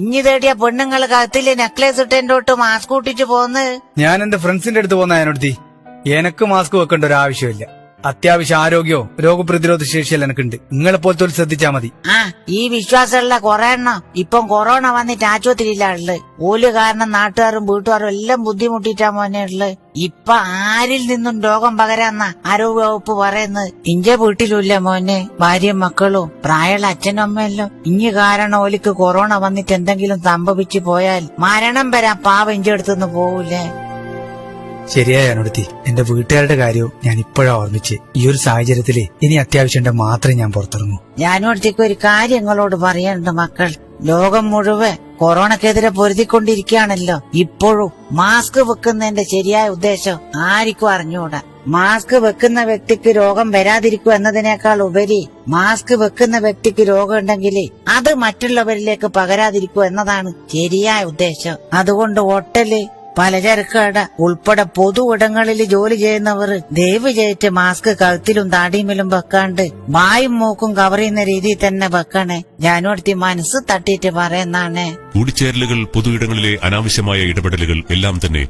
ഇഞ്ഞി തേടിയ പെണ്ണുങ്ങൾ കത്തില് നെക്ലേസ് ഇട്ടോട്ട് മാസ്ക് കൂട്ടിട്ട് പോന്ന്. ഞാൻ എന്റെ ഫ്രണ്ട്സിന്റെ അടുത്ത് പോന്ന അതിനടുത്തി എനക്ക് മാസ്ക് വെക്കേണ്ട ഒരു ആവശ്യമില്ല. അത്യാവശ്യം ആരോഗ്യവും രോഗപ്രതിരോധ ശേഷിയെല്ലാം എനക്കുണ്ട്. നിങ്ങളെ പോലത്തെ ശ്രദ്ധിച്ചാ മതി. ആ ഈ വിശ്വാസമുള്ള കൊറേ എണ്ണം ഇപ്പം കൊറോണ വന്നിട്ട് ആശുപത്രിയിലാ ഉള്ളത്. ഓല് കാരണം നാട്ടുകാരും വീട്ടുകാരും എല്ലാം ബുദ്ധിമുട്ടിട്ടാ മോനെ ഉള്ളത്. ഇപ്പൊ ആരിൽ നിന്നും രോഗം പകരാന്ന ആരോഗ്യ വകുപ്പ് പറയുന്നത്. ഇഞ്ചെ വീട്ടിലുമില്ല മോനെ ഭാര്യയും മക്കളും പ്രായമുള്ള അച്ഛനും അമ്മയല്ലോ. ഇഞ്ഞി കാരണം ഓലിക്ക് കൊറോണ വന്നിട്ട് എന്തെങ്കിലും സംഭവിച്ചു പോയാൽ മരണം വരാൻ പാവം ഇഞ്ചെ അടുത്തുനിന്ന് പോവൂലേ. ശരിയായ അനുടുത്തി, എന്റെ വീട്ടുകാരുടെ കാര്യവും ഞാൻ ഇപ്പോഴാ ഓർമ്മിച്ച്. ഈ ഒരു സാഹചര്യത്തില് ഇനി അത്യാവശ്യം മാത്രമേ ഞാൻ പുറത്തിറങ്ങൂ. ഞാനും അടുത്തേക്ക് ഒരു കാര്യം നിങ്ങളോട് പറയാനുണ്ട് മക്കൾ. ലോകം മുഴുവൻ കൊറോണക്കെതിരെ പൊരുതിക്കൊണ്ടിരിക്കുകയാണല്ലോ. ഇപ്പോഴും മാസ്ക് വെക്കുന്നതിന്റെ ശരിയായ ഉദ്ദേശം ആർക്കും അറിഞ്ഞുകൂടാ. മാസ്ക് വെക്കുന്ന വ്യക്തിക്ക് രോഗം വരാതിരിക്കും എന്നതിനേക്കാൾ ഉപരി മാസ്ക് വെക്കുന്ന വ്യക്തിക്ക് രോഗം ഉണ്ടെങ്കിൽ അത് മറ്റുള്ളവരിലേക്ക് പകരാതിരിക്കും എന്നതാണ് ശരിയായ ഉദ്ദേശം. അതുകൊണ്ട് ഹോട്ടല്, പലചരക്ക് കട ഉൾപ്പെടെ പൊതു ഇടങ്ങളിൽ ജോലി ചെയ്യുന്നവർ ദയവ് ചെയ്തിട്ട് മാസ്ക് കഴുത്തിലും താടിയുമിലും വെക്കാണ്ട് വായും മൂക്കും കവർ ചെയ്യുന്ന രീതിയിൽ തന്നെ വെക്കണേ. ഞാനോടത്തി മനസ്സ് തട്ടിയിട്ട് പറയുന്നാണ്. കൂടിച്ചേരലുകൾ, പൊതു ഇടങ്ങളിലെ അനാവശ്യമായ ഇടപെടലുകൾ എല്ലാം തന്നെ